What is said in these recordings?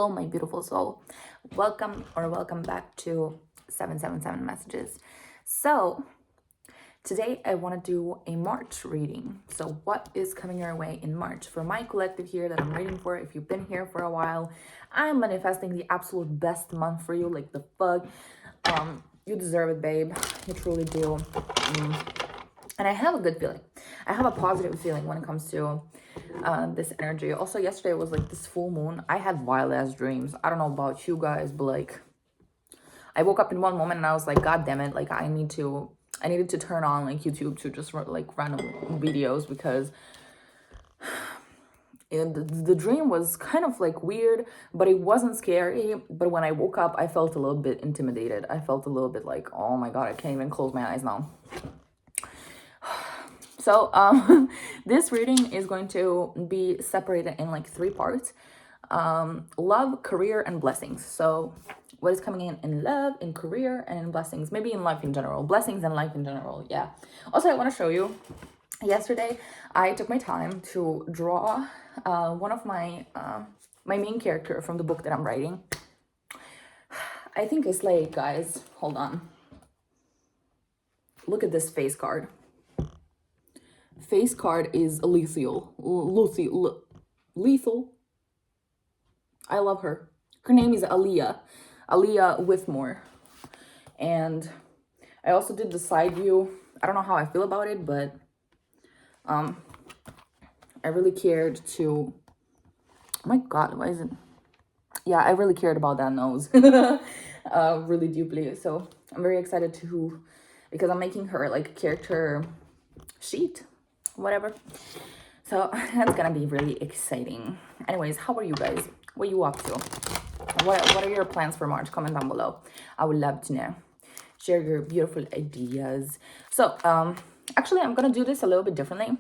Hello, my beautiful soul. Welcome back to 777 Messages. So, today I want to do a March reading. So, what is coming your way in March? For my collective here that I'm reading for, if you've been here for a while, I'm manifesting the absolute best month for you. Like the fuck. You deserve it, babe. You truly do. And I have a good feeling. I have a positive feeling when it comes to this energy. Also, yesterday was like this full moon. I had wild ass dreams. I don't know about you guys, but like I woke up in one moment and I was like, God damn it, like I needed to turn on like YouTube to just like random videos because the dream was kind of like weird, but it wasn't scary. But when I woke up, I felt a little bit intimidated. I felt a little bit like, oh my God, I can't even close my eyes now. So this reading is going to be separated in like 3 parts. Love, career, and blessings. So what is coming in love, in career, and in blessings. Maybe in life in general. Blessings and life in general, yeah. Also, I want to show you, yesterday, I took my time to draw one of my main character from the book that I'm writing. I think it's like, guys, hold on. Look at this face card. Face card is lethal. I love her. Her name is Aaliyah Withmore. And I also did the side view. I don't know how I feel about it, but I really cared to, oh my God, why is it? Yeah, I really cared about that nose really deeply. So I'm very excited because I'm making her like a character sheet, whatever. So that's gonna be really exciting. Anyways, how are you guys? What are you up to? What are your plans for March? Comment down below. I would love to know. Share your beautiful ideas. So actually I'm gonna do this a little bit differently.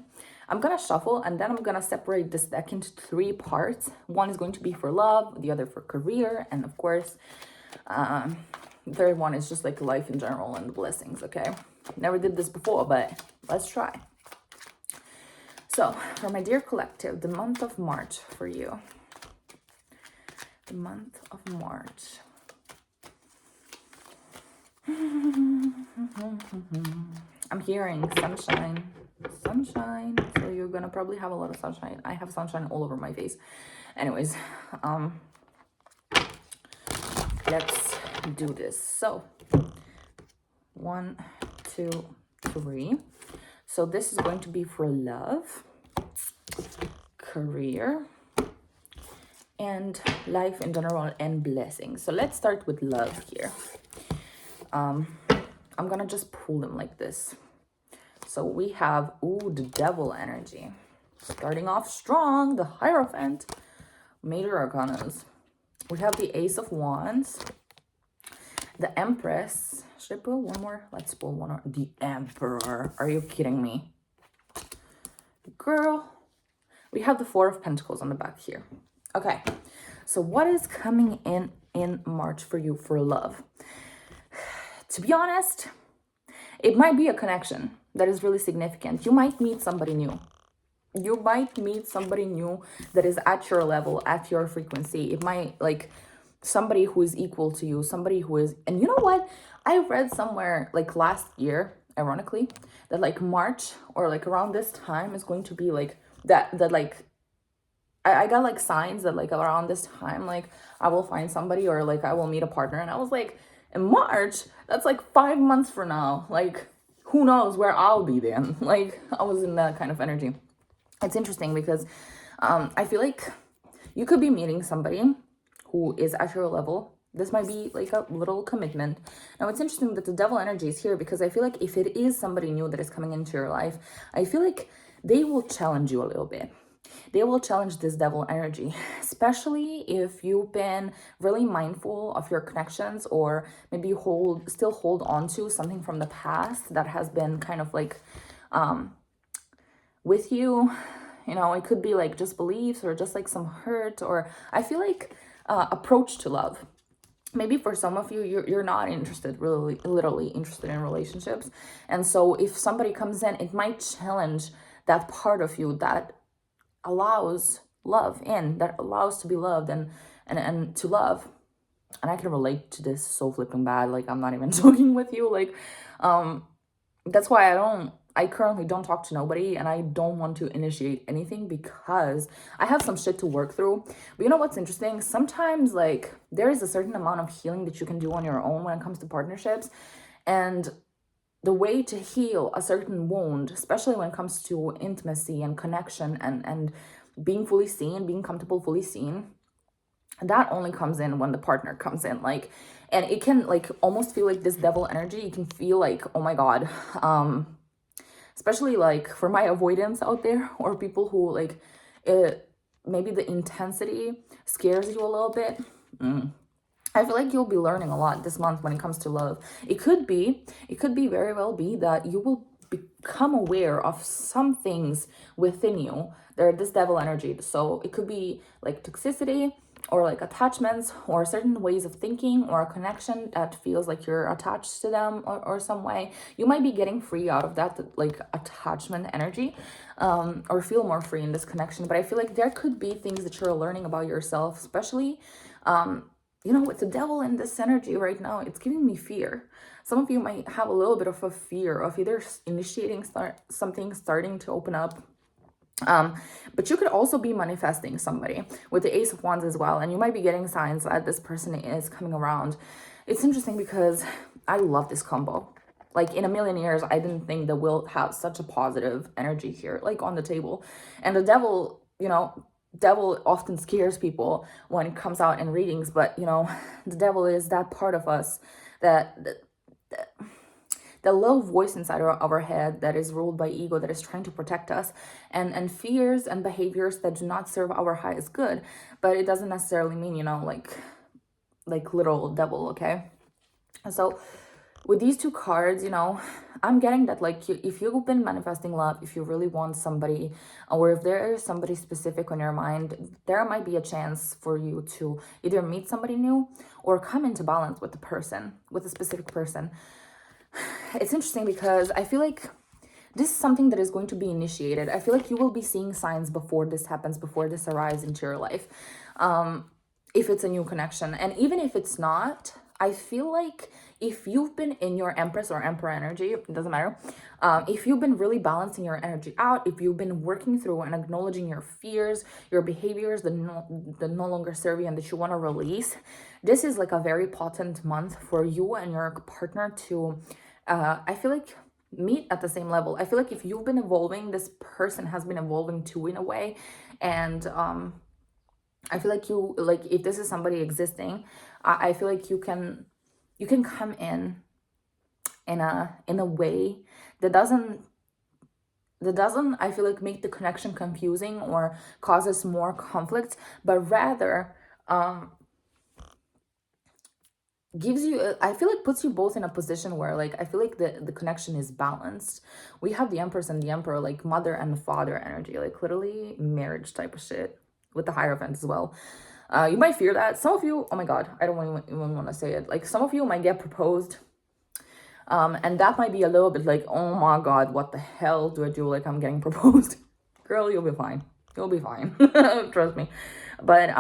I'm gonna shuffle and then I'm gonna separate this deck into 3 parts. One is going to be for love, the other for career, and of course the third one is just like life in general and blessings. Okay, never did this before, but let's try. So, for my dear collective, the month of March for you. The month of March. I'm hearing sunshine. Sunshine. So you're gonna probably have a lot of sunshine. I have sunshine all over my face. Anyways, let's do this. So, 1, 2, 3. So this is going to be for love, career, and life in general, and blessings. So let's start with love here. I'm gonna just pull them like this. So we have, the devil energy. Starting off strong, the Hierophant, major arcanas. We have the Ace of Wands, the Empress. Should I pull one more? Let's pull one more. The Emperor. Are you kidding me? Girl. We have the 4 of Pentacles on the back here. Okay. So what is coming in March for you for love? To be honest, it might be a connection that is really significant. You might meet somebody new. You might meet somebody new that is at your level, at your frequency. It might like somebody who is equal to you, somebody who is, and you know what? I read somewhere like last year, ironically, that like March or like around this time is going to be like that like I got like signs that like around this time like I will find somebody or like I will meet a partner. And I was like, in March, that's like 5 months from now. Like who knows where I'll be then. Like I was in that kind of energy. It's interesting because I feel like you could be meeting somebody who is at your level. This might be like a little commitment. Now, it's interesting that the devil energy is here because I feel like if it is somebody new that is coming into your life, I feel like they will challenge you a little bit. They will challenge this devil energy, especially if you've been really mindful of your connections or maybe you still hold on to something from the past that has been kind of like with you. You know, it could be like just beliefs or just like some hurt, or I feel like approach to love. Maybe for some of you, you're not interested, really, literally interested in relationships. And so if somebody comes in, it might challenge that part of you that allows love in, that allows to be loved, and and to love. And I can relate to this so flipping bad. Like, I'm not even joking with you. Like, that's why I currently don't talk to nobody, and I don't want to initiate anything because I have some shit to work through. But you know what's interesting? Sometimes, like, there is a certain amount of healing that you can do on your own when it comes to partnerships. And the way to heal a certain wound, especially when it comes to intimacy and connection and being fully seen, being comfortable fully seen, that only comes in when the partner comes in. Like, and it can like almost feel like this devil energy. You can feel like, oh my God, especially like for my avoidance out there, or people who like maybe the intensity scares you a little bit. I feel like you'll be learning a lot this month when it comes to love. It could be very well be that you will become aware of some things within you. They're this devil energy. So it could be like toxicity, or like attachments, or certain ways of thinking, or a connection that feels like you're attached to them, or some way. You might be getting free out of that like attachment energy, or feel more free in this connection. But I feel like there could be things that you're learning about yourself, especially you know, with the devil in this energy right now. It's giving me fear. Some of you might have a little bit of a fear of either initiating something, starting to open up. But you could also be manifesting somebody with the Ace of Wands as well, and you might be getting signs that this person is coming around. It's interesting because I love this combo. Like, in a million years, I didn't think that we'll have such a positive energy here, like on the table. And the devil, you know, devil often scares people when it comes out in readings, but you know, the devil is that part of us that the little voice inside our head that is ruled by ego, that is trying to protect us, and fears and behaviors that do not serve our highest good. But it doesn't necessarily mean, you know, like literal devil, okay? So with these two cards, you know, I'm getting that, like, if you've been manifesting love, if you really want somebody, or if there is somebody specific on your mind, there might be a chance for you to either meet somebody new or come into balance with the person, with a specific person. It's interesting because I feel like this is something that is going to be initiated. I feel like you will be seeing signs before this happens, before this arrives into your life. If it's a new connection. And even if it's not, I feel like if you've been in your Empress or Emperor energy, it doesn't matter. If you've been really balancing your energy out, if you've been working through and acknowledging your fears, your behaviors that no longer serve you and that you want to release, this is like a very potent month for you and your partner to, I feel like, meet at the same level. I feel like if you've been evolving, this person has been evolving too in a way. And I feel like you, like, if this is somebody existing, I feel like you can come in a way that doesn't I feel like make the connection confusing or causes more conflict, but rather gives you, I feel like puts you both in a position where, like, I feel like the connection is balanced. We have the Empress and the Emperor, like mother and father energy, like literally marriage type of shit, with the Hierophant as well. You might fear that. Some of you, oh my God, I don't even want to say it. Like, some of you might get proposed. And that might be a little bit like, oh my God, what the hell do I do? Like, I'm getting proposed. Girl, you'll be fine. You'll be fine. Trust me. But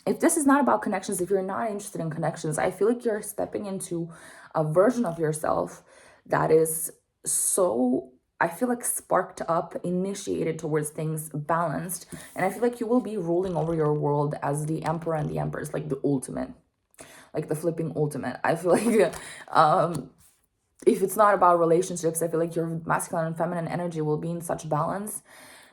if this is not about connections, if you're not interested in connections, I feel like you're stepping into a version of yourself that is so, I feel like, sparked up, initiated towards things, balanced. And I feel like you will be ruling over your world as the Emperor and the Empress, like the ultimate, like the flipping ultimate. I feel like if it's not about relationships, I feel like your masculine and feminine energy will be in such balance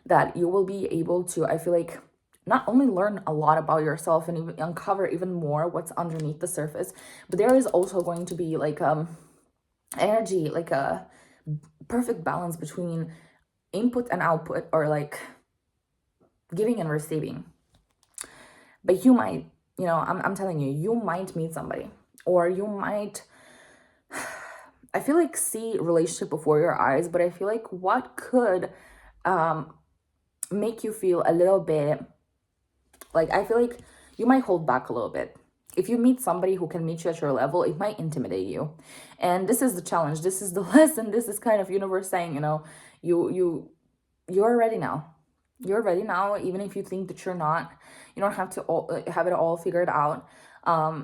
that you will be able to, I feel like, not only learn a lot about yourself and even uncover even more what's underneath the surface, but there is also going to be like energy, like a perfect balance between input and output, or like giving and receiving. But you might, you know, I'm telling you, you might meet somebody, or you might, I feel like, see relationship before your eyes, but I feel like what could make you feel a little bit, like, I feel like you might hold back a little bit. If you meet somebody who can meet you at your level, it might intimidate you. And this is the challenge. This is the lesson. This is kind of universe saying, you know, you're ready now. You're ready now, even if you think that you're not. You don't have to have it all figured out.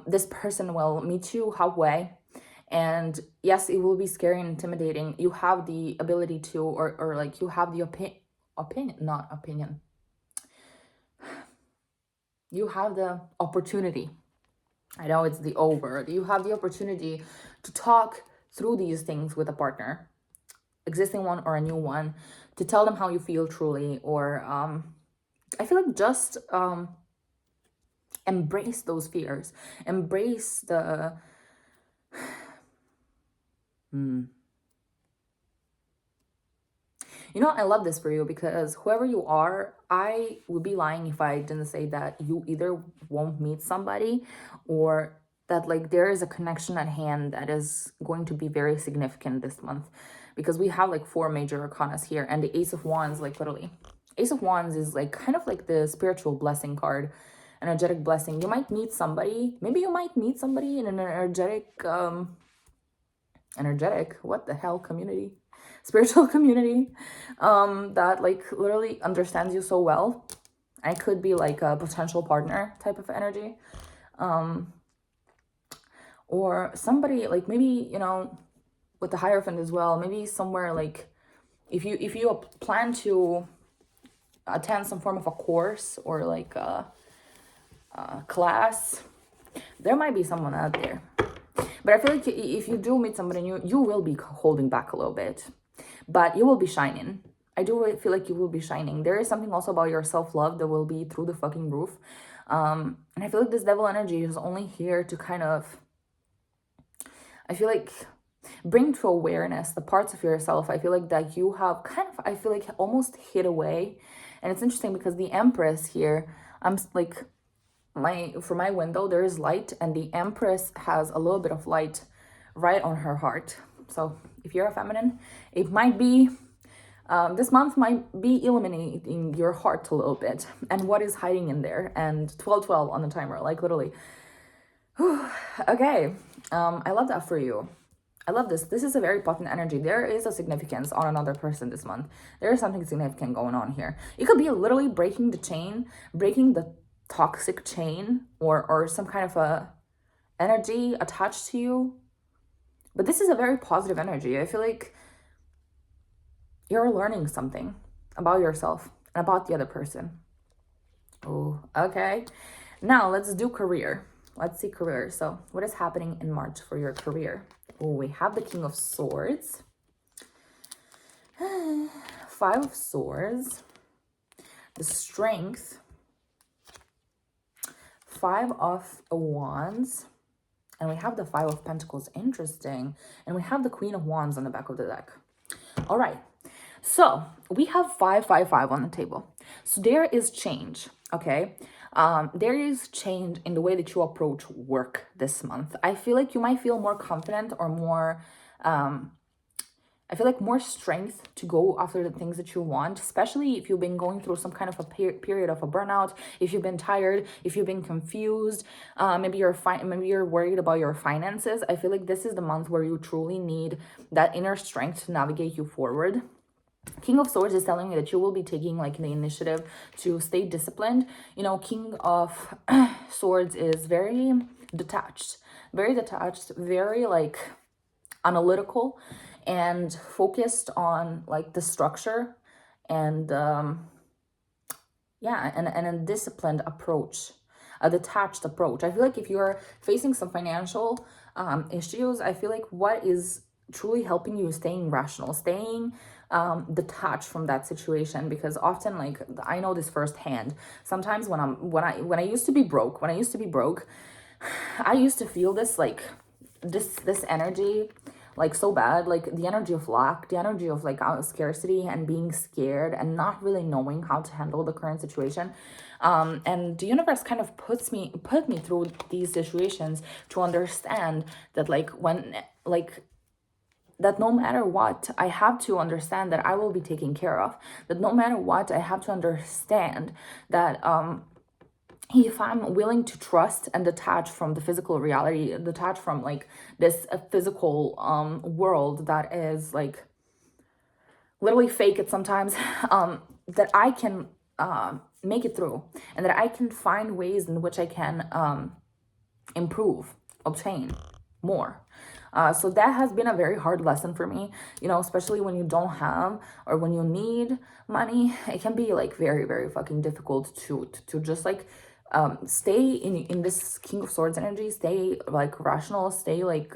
This person will meet you halfway. And yes, it will be scary and intimidating. You have the ability to, or like you have the opinion. You have the opportunity. I know it's the O word. You have the opportunity to talk through these things with a partner, existing one or a new one, to tell them how you feel truly, or I feel like just embrace those fears, embrace the You know, I love this for you because whoever you are, I would be lying if I didn't say that you either won't meet somebody, or that like there is a connection at hand that is going to be very significant this month, because we have like 4 major arcanas here, and the Ace of Wands, like literally Ace of Wands is like kind of like the spiritual blessing card, energetic blessing. You might meet somebody, maybe you might meet somebody in an energetic what the hell community, spiritual community, that like literally understands you so well. And it could be like a potential partner type of energy, or somebody like maybe, you know, with the Hierophant as well, maybe somewhere like if you plan to attend some form of a course or like a class, there might be someone out there. But I feel like if you do meet somebody new, you will be holding back a little bit, but you will be shining. I do feel like you will be shining. There is something also about your self-love that will be through the fucking roof. And I feel like this devil energy is only here to kind of, I feel like, bring to awareness the parts of yourself I feel like that you have kind of, I feel like, almost hid away. And it's interesting because the Empress here, I'm like, for my window there is light, and the Empress has a little bit of light right on her heart. So if you're a feminine, it might be this month might be illuminating your heart a little bit and what is hiding in there. And 12:12 on the timer, like literally. Okay, I love that for you. I love this. This is a very potent energy. There is a significance on another person this month. There is something significant going on here. It could be literally breaking the chain, breaking the toxic chain, or some kind of a energy attached to you. But this is a very positive energy. I feel like you're learning something about yourself and about the other person. Oh, okay. Now let's do career. Let's see career. So what is happening in March for your career? Oh, we have the King of Swords, 5 of Swords, the Strength, 5 of Wands, and we have the 5 of Pentacles. Interesting. And we have the Queen of Wands on the back of the deck. All right. So we have 555 on the table. So there is change, okay? There is change in the way that you approach work this month. I feel like you might feel more confident or more, I feel like more strength to go after the things that you want, especially if you've been going through some kind of a period of a burnout, if you've been tired, if you've been confused, maybe you're worried about your finances. I feel like this is the month where you truly need that inner strength to navigate you forward. King of Swords is telling me that you will be taking like the initiative to stay disciplined. You know, King of Swords is very detached, very like analytical and focused on like the structure and yeah, and a disciplined approach, a detached approach. I feel like if you're facing some financial issues, I feel like what is truly helping you is staying rational, staying detached from that situation. Because often, like, I know this firsthand, sometimes when I used to be broke, I used to feel this like this energy like so bad, like the energy of lack, the energy of like scarcity and being scared and not really knowing how to handle the current situation. And the universe kind of put me through these situations to understand that like that no matter what, I have to understand that I will be taken care of. That no matter what, I have to understand that if I'm willing to trust and detach from the physical reality, detach from like this physical world that is like literally fake it sometimes, that I can make it through, and that I can find ways in which I can improve, obtain more. So that has been a very hard lesson for me, you know, especially when you don't have or when you need money. It can be like very, very fucking difficult to just like stay in this King of Swords energy, stay like rational, stay like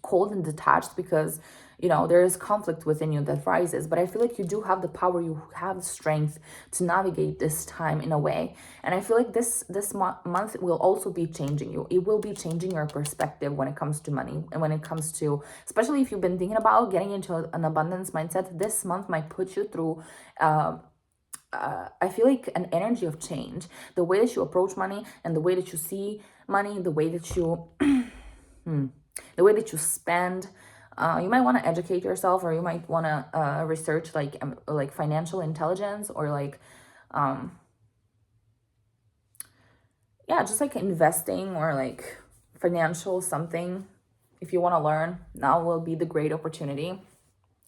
cold and detached, because you know there is conflict within you that rises. But I feel like you do have the power, you have the strength to navigate this time in a way. And I feel like this month will also be changing you. It will be changing your perspective when it comes to money, and when it comes to, especially if you've been thinking about getting into an abundance mindset, this month might put you through I feel like an energy of change. The way that you approach money, and the way that you see money, the way that you the way that you spend. You might want to educate yourself, or you might want to research like financial intelligence, or like yeah, just like investing, or like financial something. If you want to learn, now will be the great opportunity.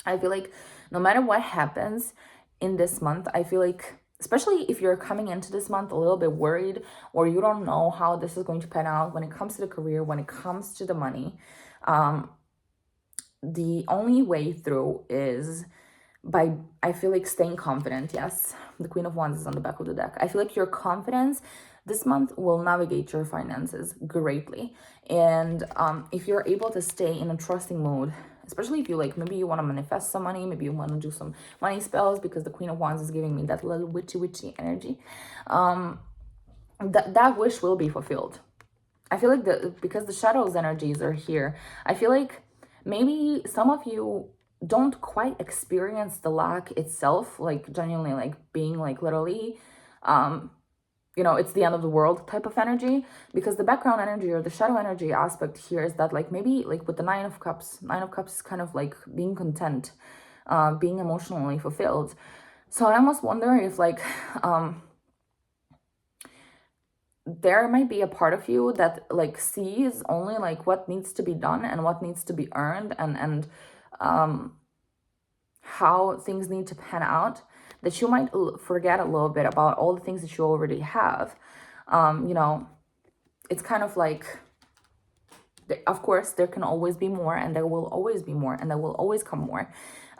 I feel like no matter what happens in this month, I feel like, especially if you're coming into this month a little bit worried, or you don't know how this is going to pan out when it comes to the career, when it comes to the money, the only way through is by, I feel like, staying confident. Yes, the Queen of Wands is on the back of the deck. I feel like your confidence this month will navigate your finances greatly. And if you're able to stay in a trusting mode, especially if you like, maybe you want to manifest some money, maybe you want to do some money spells, because the Queen of Wands is giving me that little witchy energy, that wish will be fulfilled. I feel like because the shadows energies are here, I feel like maybe some of you don't quite experience the lack itself, like genuinely, like being like literally, you know, it's the end of the world type of energy, because the background energy or the shadow energy aspect here is that like maybe like with the Nine of Cups is kind of like being content, being emotionally fulfilled. So I almost wonder if like, there might be a part of you that like sees only like what needs to be done and what needs to be earned, and how things need to pan out, that you might forget a little bit about all the things that you already have. You know, it's kind of like, of course there can always be more, and there will always be more, and there will always come more.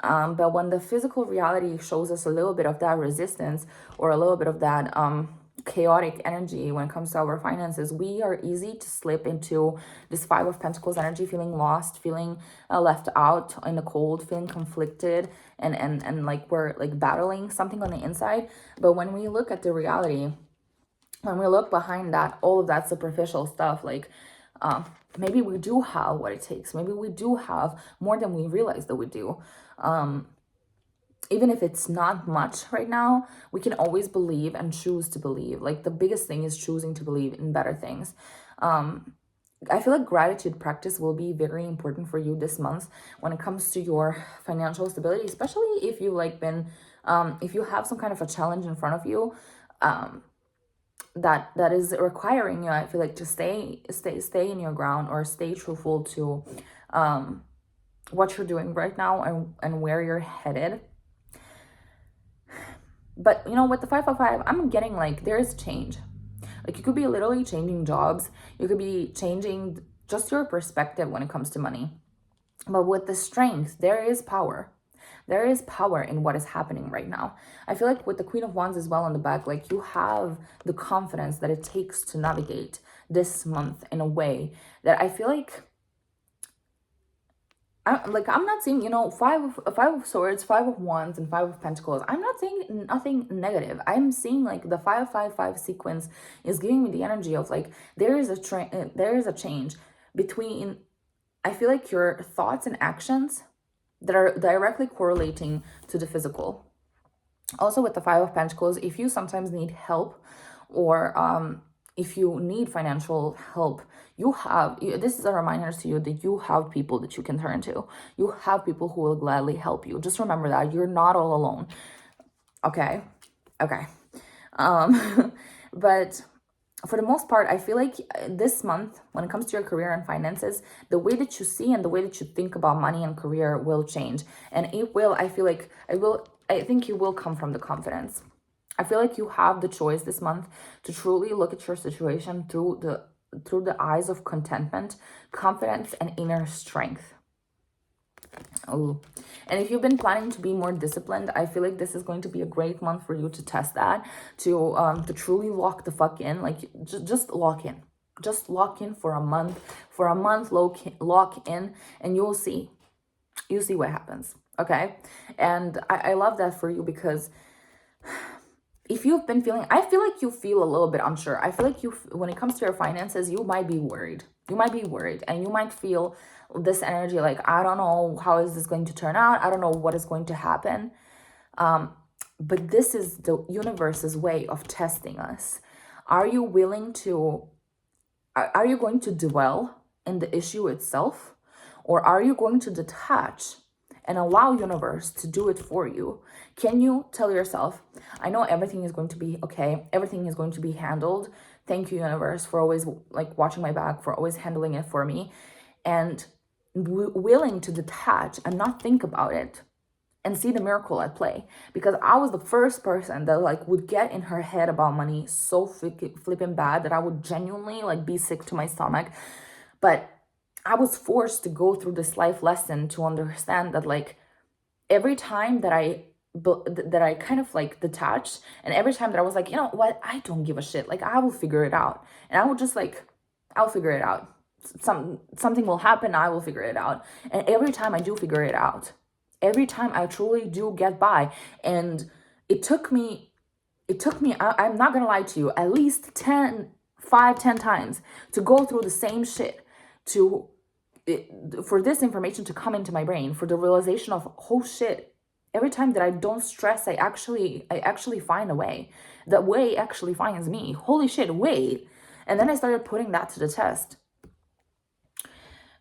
But when the physical reality shows us a little bit of that resistance, or a little bit of that chaotic energy when it comes to our finances, we are easy to slip into this Five of Pentacles energy, feeling lost, feeling left out in the cold, feeling conflicted, and like we're like battling something on the inside. But when we look at the reality, when we look behind that, all of that superficial stuff, like maybe we do have what it takes. Maybe we do have more than we realize that we do. Even if it's not much right now, we can always believe and choose to believe. Like the biggest thing is choosing to believe in better things. I feel like gratitude practice will be very important for you this month when it comes to your financial stability, especially if you like been, if you have some kind of a challenge in front of you, that is requiring you, I feel like, to stay in your ground, or stay truthful to what you're doing right now, and where you're headed. But you know, with the 555, I'm getting like there is change. Like you could be literally changing jobs. You could be changing just your perspective when it comes to money. But with the strength, there is power. There is power in what is happening right now. I feel like with the Queen of Wands as well on the back, like you have the confidence that it takes to navigate this month in a way that I feel like, I'm not saying, you know, five of Swords, Five of Wands, and Five of Pentacles. I'm not saying nothing negative. I'm seeing like the 555 sequence is giving me the energy of like there is a change between, I feel like, your thoughts and actions that are directly correlating to the physical. Also with the Five of Pentacles, if you sometimes need help, or if you need financial help, this is a reminder to you that you have people that you can turn to. You have people who will gladly help you. Just remember that you're not all alone. Okay. But for the most part, I feel like this month, when it comes to your career and finances, the way that you see and the way that you think about money and career will change. And it will, I think you will come from the confidence. I feel like you have the choice this month to truly look at your situation through the eyes of contentment, confidence, and inner strength. Oh, and if you've been planning to be more disciplined, I feel like this is going to be a great month for you to test that, to truly lock the fuck in. Like, just lock in. Just lock in for a month. For a month, lock in, and you'll see. You'll see what happens. Okay? And I love that for you, because if you've been feeling, I feel like you feel a little bit unsure. I feel like when it comes to your finances, you might be worried. You might be worried, and you might feel this energy like, I don't know, how is this going to turn out? I don't know what is going to happen. But this is the universe's way of testing us. Are you willing to, are you going to dwell in the issue itself? Or are you going to detach and allow universe to do it for you? Can you tell yourself, I know everything is going to be okay. Everything is going to be handled. Thank you, universe, for always like watching my back, for always handling it for me. And willing to detach and not think about it and see the miracle at play. Because I was the first person that like would get in her head about money so flipping bad that I would genuinely like be sick to my stomach. But I was forced to go through this life lesson to understand that like every time that I kind of like detached, and every time that I was like, you know what, I don't give a shit, like I will figure it out, and I would just like, I'll figure it out, something will happen, I will figure it out. And every time I do figure it out, every time I truly do get by. And it took me, I'm not gonna lie to you, at least 10 times to go through the same shit, for this information to come into my brain, for the realization of, oh shit, every time that I don't stress, I actually find a way. The way actually finds me. Holy shit, wait. And then I started putting that to the test.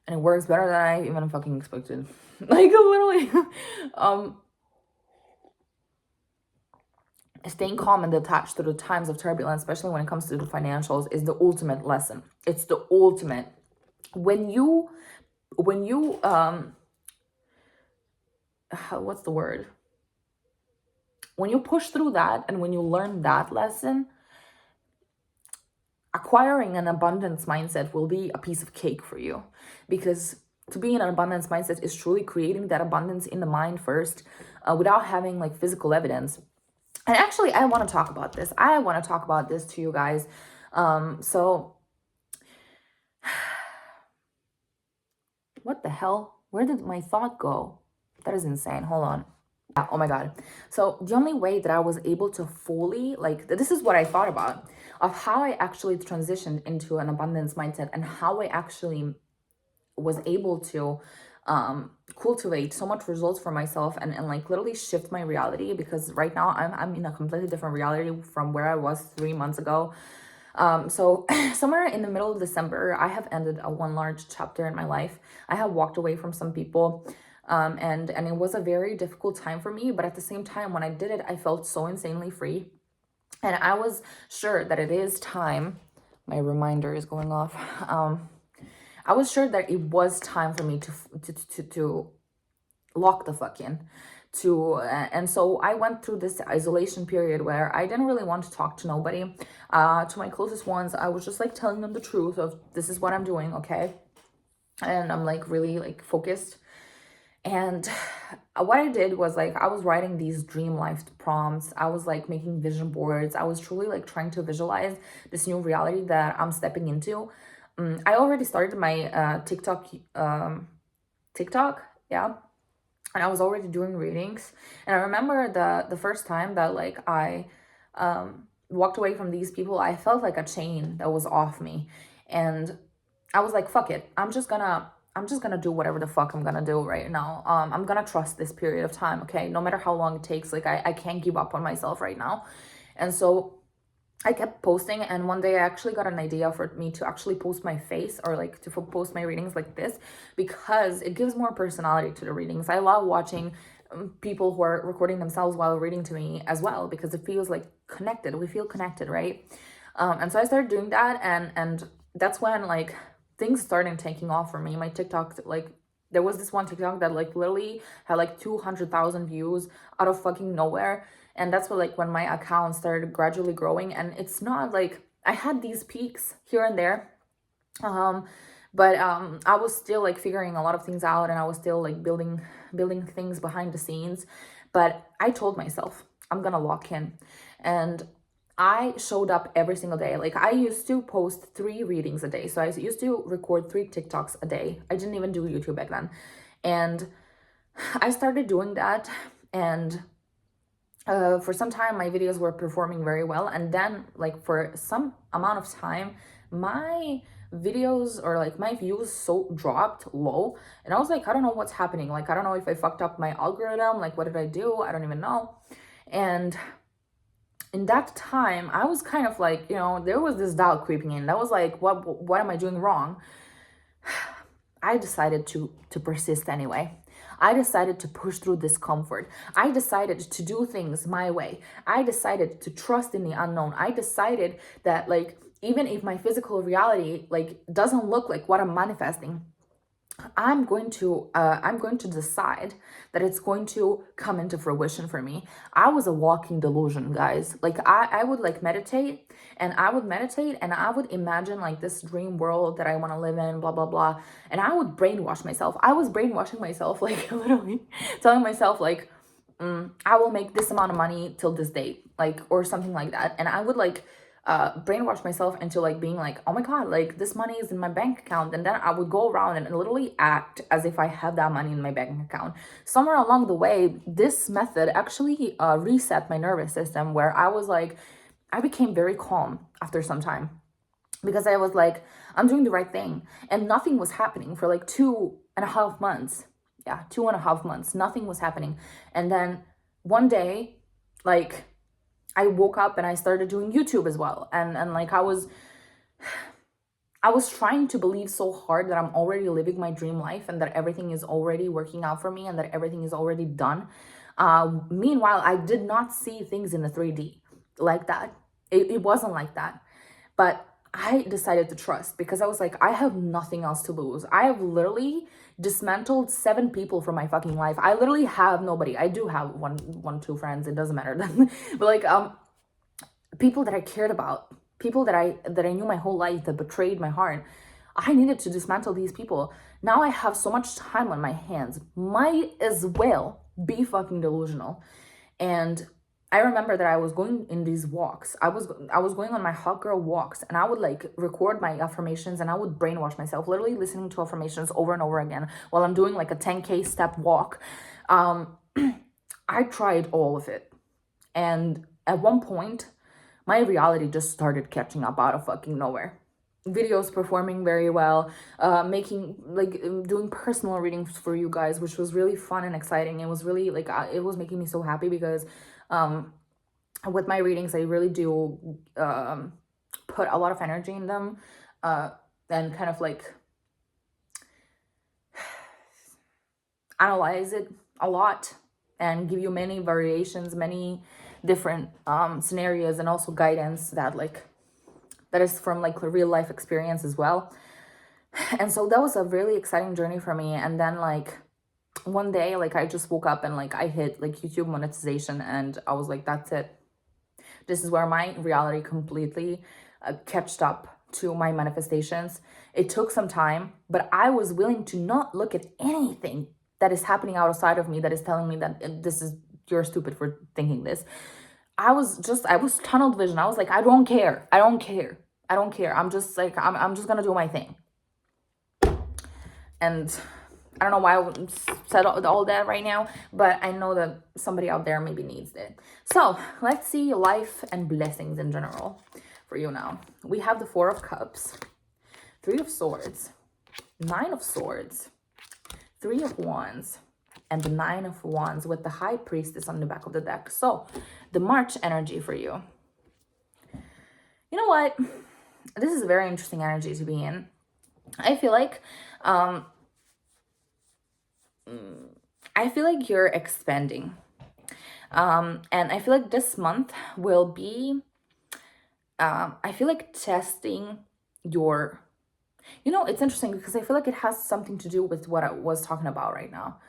And it works better than I even fucking expected. Like, literally. Staying calm and detached through the times of turbulence, especially when it comes to the financials, is the ultimate lesson. It's the ultimate. When you what's the word? When you push through that and when you learn that lesson, acquiring an abundance mindset will be a piece of cake for you. Because to be in an abundance mindset is truly creating that abundance in the mind first, without having like physical evidence. And actually, I want to talk about this. I want to talk about this to you guys. So what the hell? Where did my thought go? That is insane. Hold on. Oh my God. So the only way that I was able to fully, like, this is what I thought about, of how I actually transitioned into an abundance mindset, and how I actually was able to cultivate so much results for myself, and like literally shift my reality. Because right now I'm in a completely different reality from where I was 3 months ago. So somewhere in the middle of December, I have ended one large chapter in my life. I have walked away from some people, and it was a very difficult time for me. But at the same time, when I did it, I felt so insanely free. And I was sure that it is time. My reminder is going off. I was sure that it was time for me to lock the fuck in. And so I went through this isolation period where I didn't really want to talk to nobody. To my closest ones, I was just like telling them the truth of, this is what I'm doing, okay? And I'm like really like focused. And what I did was like, I was writing these dream life prompts. I was like making vision boards. I was truly like trying to visualize this new reality that I'm stepping into. I already started my TikTok, yeah. And I was already doing readings. And I remember the first time that like I walked away from these people, I felt like a chain that was off me. And I was like, fuck it. I'm just gonna do whatever the fuck I'm gonna do right now. I'm gonna trust this period of time, okay? No matter how long it takes, like I can't give up on myself right now. And so I kept posting, and one day I actually got an idea for me to actually post my face, or like to post my readings like this, because it gives more personality to the readings. I love watching people who are recording themselves while reading to me as well, because it feels like connected. We feel connected, right? And so I started doing that, and that's when like things started taking off for me. My TikTok, like, there was this one TikTok that like literally had like 200,000 views out of fucking nowhere. And that's what, like, when my account started gradually growing. And it's not like I had these peaks here and there, but I was still like figuring a lot of things out, and I was still like building things behind the scenes. But I told myself I'm gonna lock in, and I showed up every single day. Like, I used to post 3 readings a day, so I used to record 3 TikToks a day. I didn't even do YouTube back then, and I started doing that. And for some time my videos were performing very well, and then like for some amount of time my videos, or like my views, so dropped low, and I was like, I don't know what's happening. Like, I don't know if I fucked up my algorithm. Like, what did I do? I don't even know. And in that time I was kind of like, there was this doubt creeping in. That was like, what am I doing wrong? I decided to persist anyway. I decided to push through discomfort. I decided to do things my way. I decided to trust in the unknown. I decided that, like, even if my physical reality like doesn't look like what I'm manifesting, I'm going to decide that it's going to come into fruition for me. I was a walking delusion, guys. Like, I would like meditate, and I would imagine like this dream world that I want to live in, blah blah blah, and I would brainwash myself. I was brainwashing myself, like literally telling myself like, I will make this amount of money till this date, like, or something like that. And I would like brainwash myself into like being like, oh my god, like this money is in my bank account. And then I would go around and literally act as if I had that money in my bank account. Somewhere along the way, this method actually reset my nervous system, where I was like, I became very calm after some time, because I was like, I'm doing the right thing. And nothing was happening for like 2.5 months. Yeah, 2.5 months, nothing was happening. And then one day, like, I woke up and I started doing YouTube as well. And like, I was trying to believe so hard that I'm already living my dream life, and that everything is already working out for me, and that everything is already done. Meanwhile, I did not see things in the 3D like that. It wasn't like that. But I decided to trust, because I was like, I have nothing else to lose. I have literally dismantled 7 people from my fucking life. I literally have nobody. I do have one, 2 friends. It doesn't matter. But like, people that I cared about, people that I knew my whole life, that betrayed my heart. I needed to dismantle these people. Now I have so much time on my hands. Might as well be fucking delusional. And I remember that I was going in these walks. I was going on my hot girl walks, and I would like record my affirmations, and I would brainwash myself, literally listening to affirmations over and over again while I'm doing like a 10K step walk. I tried all of it. And at one point, my reality just started catching up out of fucking nowhere. Videos performing very well, doing personal readings for you guys, which was really fun and exciting. It was really like, it was making me so happy, because with my readings, I really do put a lot of energy in them, and kind of like analyze it a lot, and give you many variations, many different scenarios, and also guidance that is from like real life experience as well. And so that was a really exciting journey for me. And then like one day, like I just woke up and like I hit like YouTube monetization, and I was like, that's it. This is where my reality completely catched up to my manifestations. It took some time, but I was willing to not look at anything that is happening outside of me that is telling me that you're stupid for thinking this. I was tunnel vision. I was like, I don't care. I'm just like, I'm just gonna do my thing. And I don't know why I said all that right now, but I know that somebody out there maybe needs it. So let's see life and blessings in general for you now. We have the 4 of Cups, 3 of Swords, 9 of Swords, 3 of Wands, and the 9 of Wands with the High Priestess on the back of the deck. So the March energy for you. You know what? This is a very interesting energy to be in. I feel like you're expanding. And I feel like this month will be, I feel like testing your, it's interesting because I feel like it has something to do with what I was talking about right now.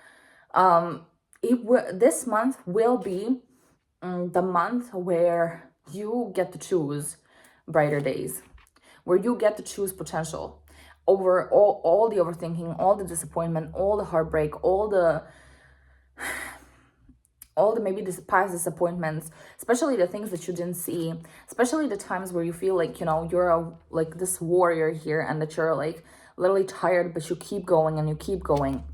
This month will be the month where you get to choose brighter days, where you get to choose potential over all the overthinking, all the disappointment, all the heartbreak, all the maybe this past disappointments, especially the things that you didn't see, especially the times where you feel like, you know, you're like this warrior here and that you're like literally tired, but you keep going and you keep going.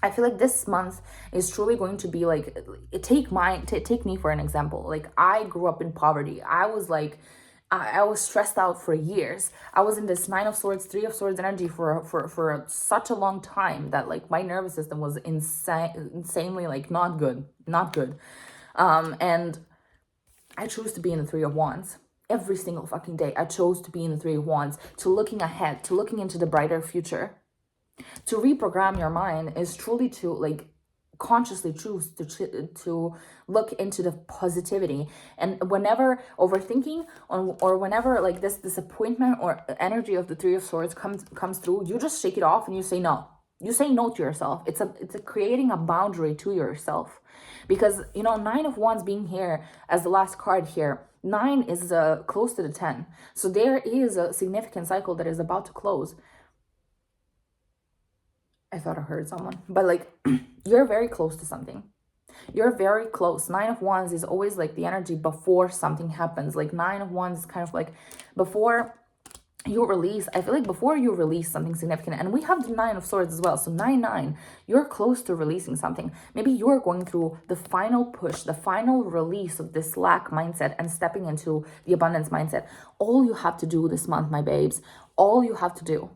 I feel like this month is truly going to be like, take me for an example. Like, I grew up in poverty. I was like, I was stressed out for years. I was in this 9 of Swords, 3 of Swords energy for such a long time that like my nervous system was insanely like not good, not good. And I chose to be in the 3 of Wands every single fucking day. I chose to be in the 3 of Wands, to looking ahead, to looking into the brighter future. To reprogram your mind is truly to like consciously choose to look into the positivity. And whenever overthinking or whenever like this disappointment or energy of the 3 of Swords comes through, you just shake it off and you say no. You say no to yourself. It's creating a boundary to yourself, because you know 9 of Wands being here as the last card here, 9 is close to the 10, so there is a significant cycle that is about to close. I thought I heard someone, but like you're very close to something. You're very close. 9 of Wands is always like the energy before something happens. Like 9 of Wands is kind of like before you release. I feel like before you release something significant, and we have the 9 of Swords as well. So 9, you're close to releasing something. Maybe you're going through the final push, the final release of this lack mindset and stepping into the abundance mindset. All you have to do this month, my babes, all you have to do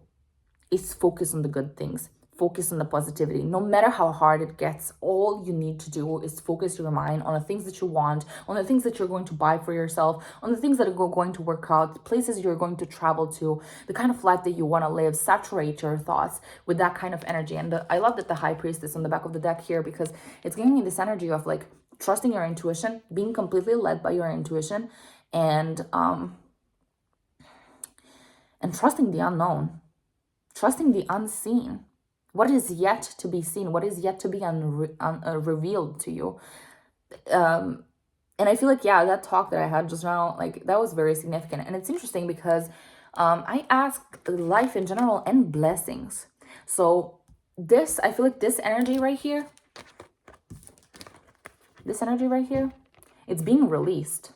is focus on the good things. Focus on the positivity. No matter how hard it gets, all you need to do is focus your mind on the things that you want, on the things that you're going to buy for yourself, on the things that are going to work out, the places you're going to travel to, the kind of life that you want to live. Saturate your thoughts with that kind of energy. And I love that the High Priestess on the back of the deck here, because it's giving me this energy of like trusting your intuition, being completely led by your intuition, and trusting the unknown, trusting the unseen. What is yet to be seen, what is yet to be revealed to you. And I feel like, yeah, that talk that I had just now, like that was very significant. And it's interesting because I asked life in general and blessings. So this, I feel like this energy right here, it's being released.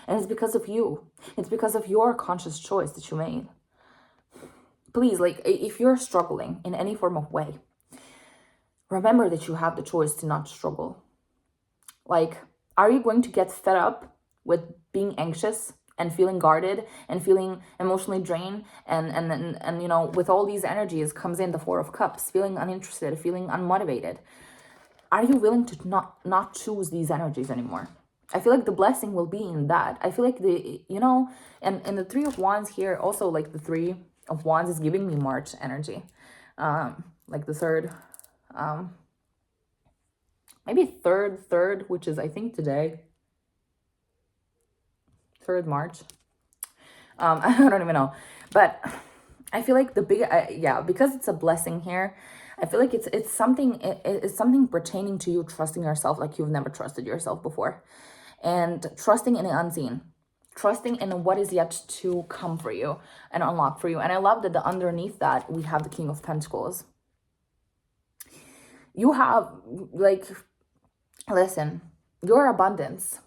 And it's because of you. It's because of your conscious choice that you made. Please, like, if you're struggling in any form of way, remember that you have the choice to not struggle. Like, are you going to get fed up with being anxious and feeling guarded and feeling emotionally drained? And you know, with all these energies comes in the 4 of Cups, feeling uninterested, feeling unmotivated. Are you willing to not choose these energies anymore? I feel like the blessing will be in that. I feel like you know, and the 3 of Wands here, also like the 3 of Wands is giving me March energy. Like the third, maybe third, which is I think today, 3rd March. I don't even know, but I feel like the big, yeah, because it's a blessing here. I feel like it's something pertaining to you trusting yourself like you've never trusted yourself before, and trusting in the unseen, trusting in what is yet to come for you and unlock for you. And I love that underneath that we have the King of Pentacles. You have, like, listen, your abundance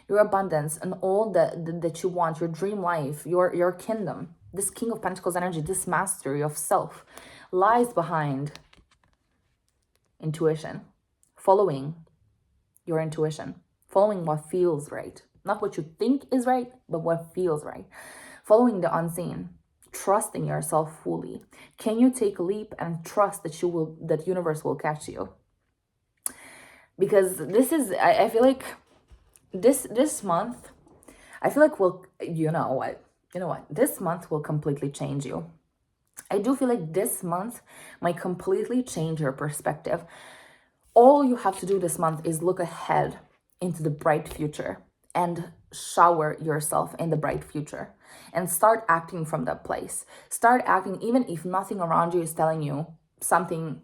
and all that you want, your dream life, your kingdom, this King of Pentacles energy, this mastery of self, lies behind intuition, following your intuition, following what feels right. Not what you think is right, but what feels right. Following the unseen, trusting yourself fully. Can you take a leap and trust that universe will catch you? Because this is, I feel like this month, I feel like you know what, this month will completely change you. I do feel like this month might completely change your perspective. All you have to do this month is look ahead into the bright future and shower yourself in the bright future and start acting from that place. Start acting even if nothing around you is telling you something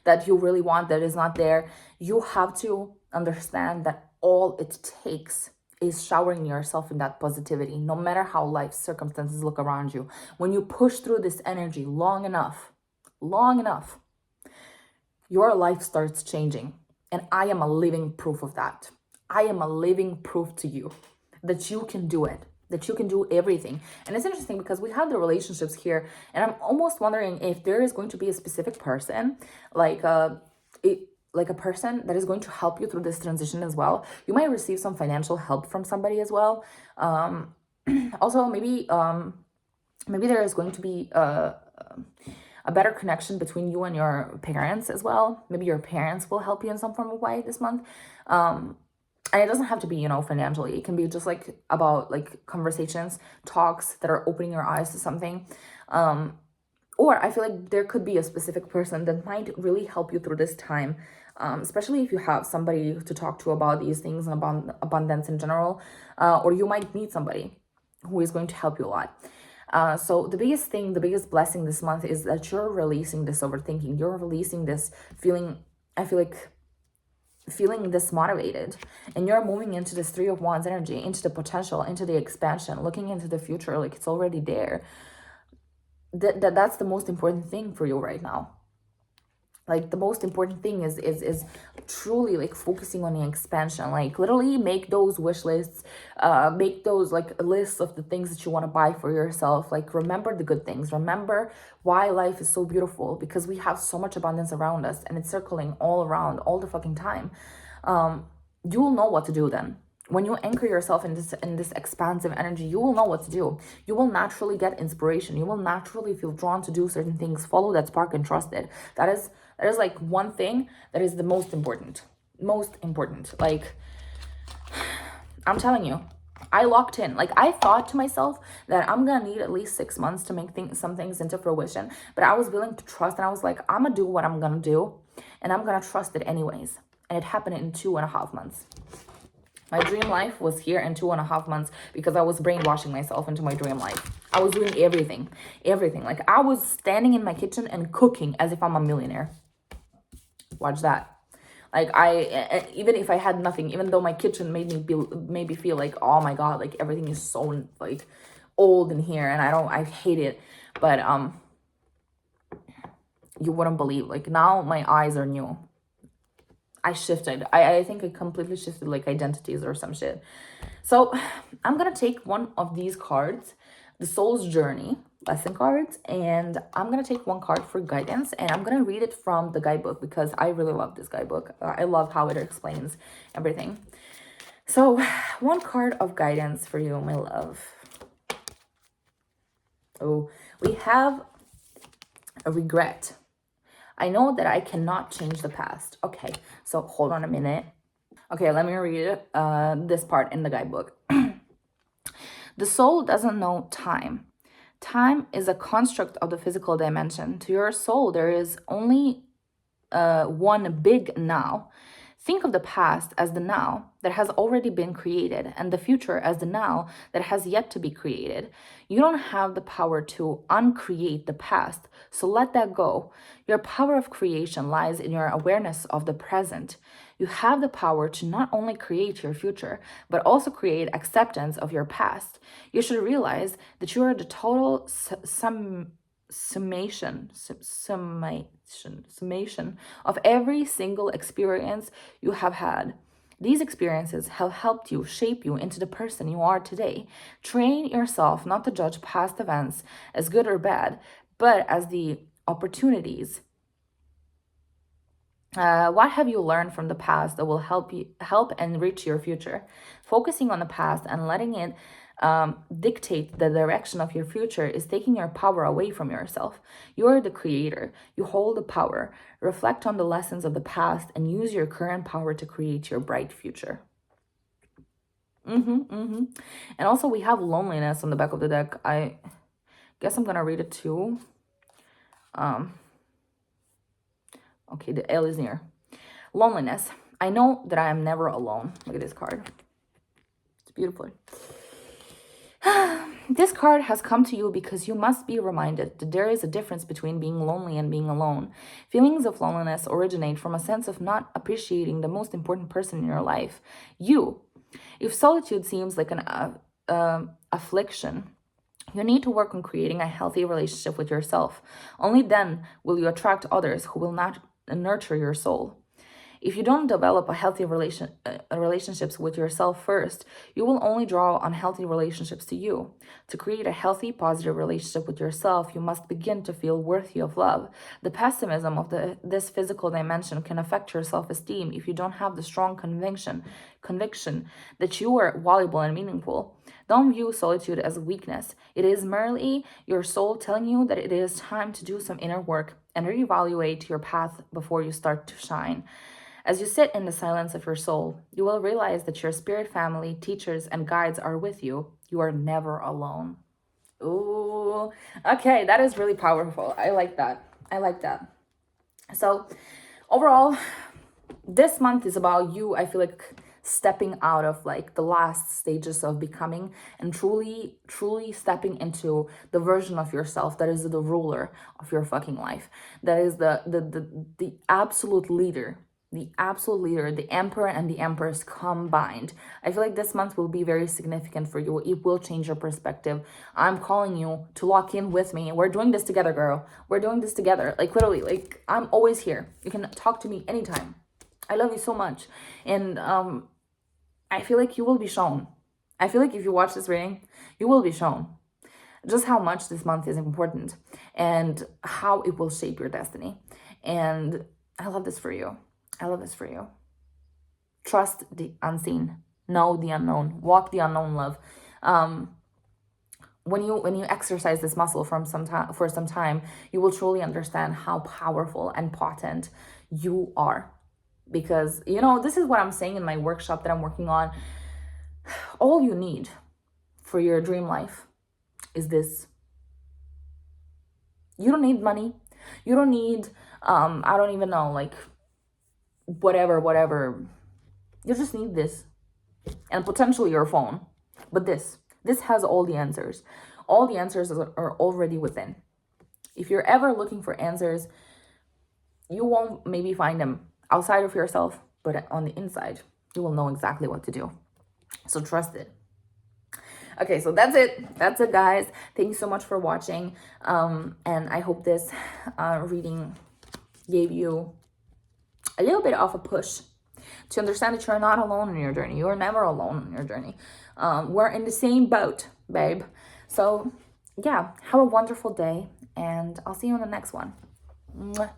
that you really want that is not there. You have to understand that all it takes is showering yourself in that positivity, no matter how life circumstances look around you. When you push through this energy long enough, your life starts changing. And I am a living proof of that. I am a living proof to you that you can do it, that you can do everything. And it's interesting because we have the relationships here, and I'm almost wondering if there is going to be a specific person, like like a person that is going to help you through this transition as well. You might receive some financial help from somebody as well. Also, maybe there is going to be a better connection between you and your parents as well. Maybe your parents will help you in some form of way this month. And it doesn't have to be, financially. It can be just like about like conversations, talks that are opening your eyes to something. Or I feel like there could be a specific person that might really help you through this time, especially if you have somebody to talk to about these things and about abundance in general. Or you might meet somebody who is going to help you a lot. So the biggest blessing this month is that you're releasing this overthinking. You're releasing this feeling, I feel like, feeling dismotivated, and you're moving into this Three of Wands energy, into the potential, into the expansion, looking into the future like it's already there. That's the most important thing for you right now. Like the most important thing is truly like focusing on the expansion. Like literally make those wish lists, make those like lists of the things that you want to buy for yourself. Like remember the good things, remember why life is so beautiful, because we have so much abundance around us and it's circling all around all the fucking time. You will know what to do then. When you anchor yourself in this expansive energy, you will know what to do. You will naturally get inspiration. You will naturally feel drawn to do certain things. Follow that spark and trust it. That is like one thing that is the most important. Most important. Like, I'm telling you, I locked in. Like, I thought to myself that I'm gonna need at least 6 months to make some things into fruition. But I was willing to trust, and I was like, I'm gonna do what I'm gonna do, and I'm gonna trust it anyways. And it happened in 2.5 months. My dream life was here in 2.5 months because I was brainwashing myself into my dream life. I was doing everything. Like I was standing in my kitchen and cooking as if I'm a millionaire. Watch that. Like even if I had nothing, even though my kitchen made me feel like, oh my God, like everything is so like old in here and I hate it. But you wouldn't believe, like now my eyes are new. I shifted. I think I completely shifted like identities or some shit. So I'm gonna take one of these cards, the Soul's Journey lesson cards, and I'm gonna take one card for guidance, and I'm gonna read it from the guidebook because I really love this guidebook. I love how it explains everything. So one card of guidance for you, my love. Oh, we have a regret. I know that I cannot change the past. Okay, so hold on a minute. Okay, let me read it, this part in the guidebook. The soul doesn't know time. Time is a construct of the physical dimension. To your soul, there is only one big now. Think of the past as the now that has already been created and the future as the now that has yet to be created. You don't have the power to uncreate the past, so let that go. Your power of creation lies in your awareness of the present. You have the power to not only create your future, but also create acceptance of your past. You should realize that you are the total summation of every single experience you have had. These experiences have helped you shape you into the person you are today. Train yourself not to judge past events as good or bad, but as the opportunities. What have you learned from the past that will help enrich your future? Focusing on the past and letting it dictate the direction of your future is taking your power away from yourself. You are the creator. You hold the power. Reflect on the lessons of the past and use your current power to create your bright future. And also we have loneliness on the back of the deck. I guess I'm gonna read it too. Okay, the L is near. Loneliness. I know that I am never alone. Look at this card. It's beautiful. This card has come to you because you must be reminded that there is a difference between being lonely and being alone. Feelings of loneliness originate from a sense of not appreciating the most important person in your life, you. If solitude seems like an affliction, you need to work on creating a healthy relationship with yourself. Only then will you attract others who will not nurture your soul. If you don't develop a healthy relationships with yourself first, you will only draw unhealthy relationships to you. To create a healthy, positive relationship with yourself, you must begin to feel worthy of love. The pessimism of this physical dimension can affect your self-esteem if you don't have the strong conviction that you are valuable and meaningful. Don't view solitude as weakness. It is merely your soul telling you that it is time to do some inner work and reevaluate your path before you start to shine. As you sit in the silence of your soul, you will realize that your spirit family, teachers, and guides are with you. You are never alone. Ooh, okay, that is really powerful. I like that. I like that. So, overall, this month is about you, I feel like, stepping out of like the last stages of becoming and truly stepping into the version of yourself that is the ruler of your fucking life, that is the absolute leader, the emperor and the empress combined. I feel like this month will be very significant for you. It will change your perspective. I'm calling you to lock in with me. We're doing this together, girl. We're doing this together. Like, literally, like, I'm always here. You can talk to me anytime. I love you so much. And I feel like you will be shown. I feel like if you watch this reading, you will be shown just how much this month is important and how it will shape your destiny. And I love this for you. I love this for you. Trust the unseen. Know the unknown. Walk the unknown, love. When you exercise this muscle for some time, you will truly understand how powerful and potent you are. Because, you know, this is what I'm saying in my workshop that I'm working on. All you need for your dream life is this. You don't need money. You don't need, I don't even know, like, whatever. You just need this. And potentially your phone. But this has all the answers. All the answers are already within. If you're ever looking for answers, you won't maybe find them outside of yourself, but on the inside, you will know exactly what to do. So trust it. Okay, so that's it. That's it, guys. Thank you so much for watching. And I hope this reading gave you a little bit of a push to understand that you're not alone in your journey. You're never alone in your journey. We're in the same boat, babe. So, yeah, have a wonderful day, and I'll see you in the next one. Mwah.